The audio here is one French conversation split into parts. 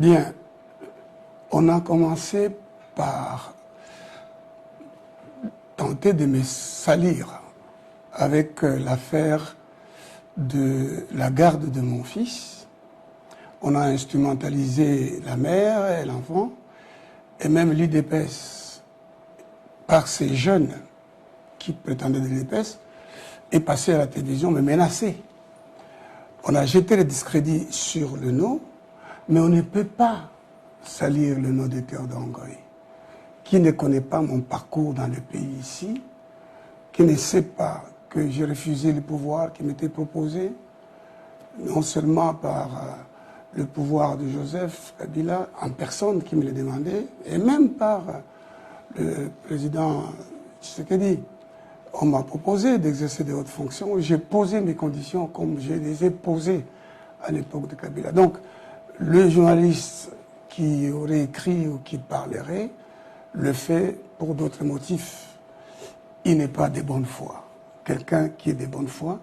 Bien, on a commencé par tenter de me salir avec l'affaire de la garde de mon fils. On a instrumentalisé la mère et l'enfant, et même l'IDPS, par ces jeunes qui prétendaient de l'IDPS, est passé à la télévision, me menacer. On a jeté le discrédit sur le nom, mais on ne peut pas salir le nom de Théodore Ngoï, qui ne connaît pas mon parcours dans le pays ici, qui ne sait pas que j'ai refusé le pouvoir qui m'était proposé, non seulement par le pouvoir de Joseph Kabila en personne qui me le demandait, et même par le président Tshisekedi. On m'a proposé d'exercer de hautes fonctions, j'ai posé mes conditions comme je les ai posées à l'époque de Kabila. Donc, le journaliste qui aurait écrit ou qui parlerait le fait pour d'autres motifs. Il n'est pas de bonne foi. Quelqu'un qui est de bonne foi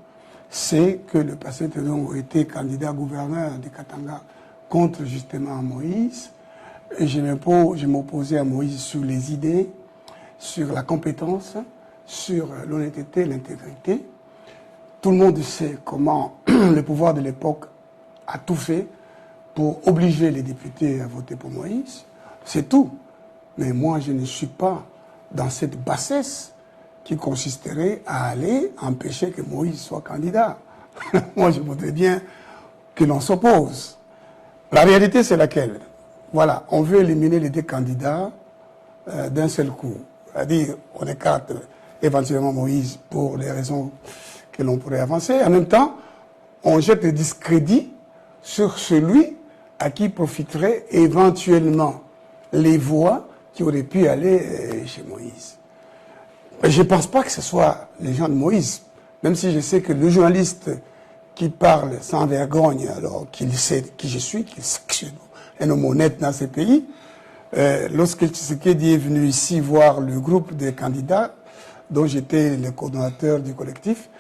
sait que le passé Théodore était candidat gouverneur de Katanga contre justement Moïse. Et je m'opposais à Moïse sur les idées, sur la compétence, sur l'honnêteté, l'intégrité. Tout le monde sait comment le pouvoir de l'époque a tout fait pour obliger les députés à voter pour Moïse. C'est tout. Mais moi, je ne suis pas dans cette bassesse qui consisterait à aller empêcher que Moïse soit candidat. Moi, je voudrais bien que l'on s'oppose. La réalité, c'est laquelle? Voilà, on veut éliminer les deux candidats d'un seul coup. C'est-à-dire, on écarte éventuellement Moïse pour les raisons que l'on pourrait avancer. En même temps, on jette le discrédit sur celui à qui profiteraient éventuellement les voix qui auraient pu aller chez Moïse. Je ne pense pas que ce soit les gens de Moïse, même si je sais que le journaliste qui parle sans vergogne, alors qu'il sait qui je suis, qu'il sait que je suis un homme honnête dans ces pays, lorsque Tshisekedi est venu ici voir le groupe des candidats, dont j'étais le coordonnateur du collectif,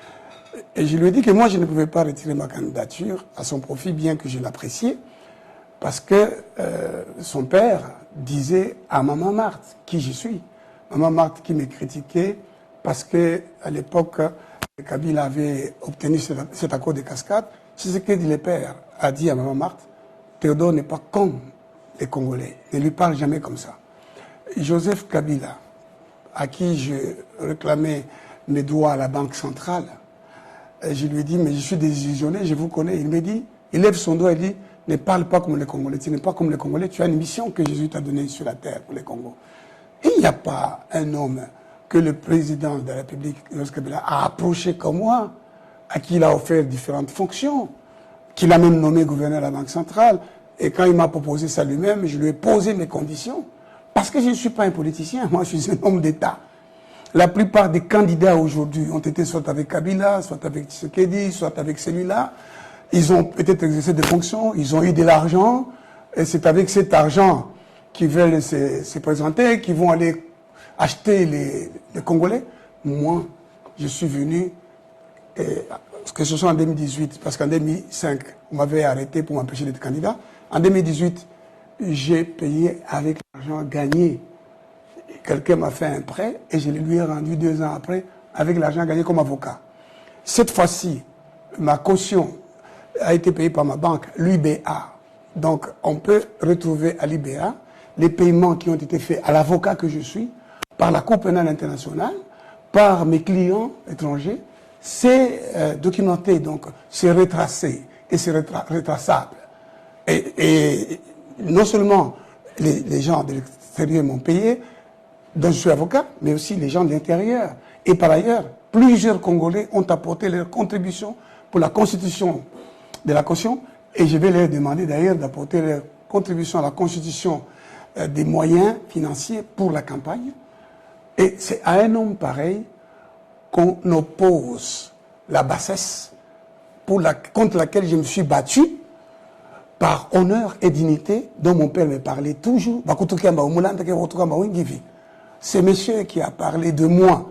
et je lui ai dit que moi je ne pouvais pas retirer ma candidature à son profit, bien que je l'appréciais, parce que son père disait à Maman Marthe qui je suis. Maman Marthe qui me critiquait parce que à l'époque, Kabila avait obtenu cet accord de cascade. C'est ce que dit le père a dit à Maman Marthe, Théodore n'est pas comme les Congolais, ne lui parle jamais comme ça. Joseph Kabila, à qui je réclamais mes droits à la Banque centrale, je lui ai dit, mais je suis désillusionné, je vous connais. Il me dit, il lève son doigt et dit, ne parle pas comme les Congolais, tu n'es pas comme les Congolais, tu as une mission que Jésus t'a donnée sur la terre pour les Congos. Il n'y a pas un homme que le président de la République, Joseph Kabila, a approché comme moi, à qui il a offert différentes fonctions, qu'il a même nommé gouverneur de la Banque centrale. Et quand il m'a proposé ça lui-même, je lui ai posé mes conditions. Parce que je ne suis pas un politicien, moi je suis un homme d'État. La plupart des candidats aujourd'hui ont été soit avec Kabila, soit avec Tshisekedi, soit avec celui-là. Ils ont peut-être exercé des fonctions, ils ont eu de l'argent, et c'est avec cet argent qu'ils veulent se présenter, qu'ils vont aller acheter les Congolais. Moi, je suis venu, que ce soit en 2018, parce qu'en 2005, on m'avait arrêté pour m'empêcher d'être candidat. En 2018, j'ai payé avec l'argent gagné. Quelqu'un m'a fait un prêt et je le lui ai rendu 2 ans après avec l'argent gagné comme avocat. Cette fois-ci, ma caution a été payée par ma banque, l'UBA. Donc, on peut retrouver à l'UBA les paiements qui ont été faits à l'avocat que je suis, par la Cour pénale internationale, par mes clients étrangers. C'est documenté, donc c'est retracé et c'est retraçable. Et non seulement les gens de l'extérieur m'ont payé, dont je suis avocat, mais aussi les gens de l'intérieur. Et par ailleurs, plusieurs Congolais ont apporté leur contribution pour la constitution de la caution, et je vais leur demander d'ailleurs d'apporter leur contribution à la constitution des moyens financiers pour la campagne. Et c'est à un homme pareil qu'on oppose la bassesse contre laquelle je me suis battu par honneur et dignité, dont mon père me parlait toujours. C'est monsieur qui a parlé de moi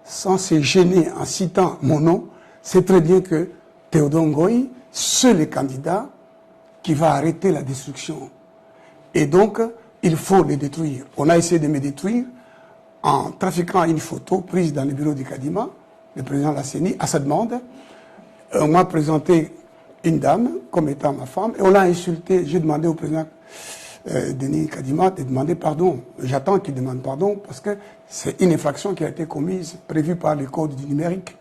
sans se gêner en citant mon nom. C'est très bien que Théodore Ngoï, seul le candidat qui va arrêter la destruction Et donc, il faut les détruire. On a essayé de me détruire en trafiquant une photo prise dans le bureau du Kadima, le président de la CENI, à sa demande. On m'a présenté une dame comme étant ma femme et on l'a insulté. J'ai demandé au président Denis Kadima de demander pardon. J'attends qu'il demande pardon parce que c'est une infraction qui a été commise, prévue par le code du numérique.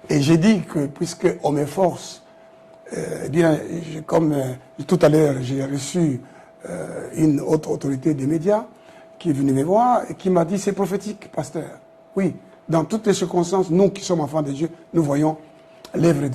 Et j'ai dit que puisqu'on m'efforce, comme tout à l'heure j'ai reçu une autre autorité des médias qui est venue me voir et qui m'a dit c'est prophétique, pasteur. Oui, dans toutes les circonstances, nous qui sommes enfants de Dieu, nous voyons l'œuvre de Dieu.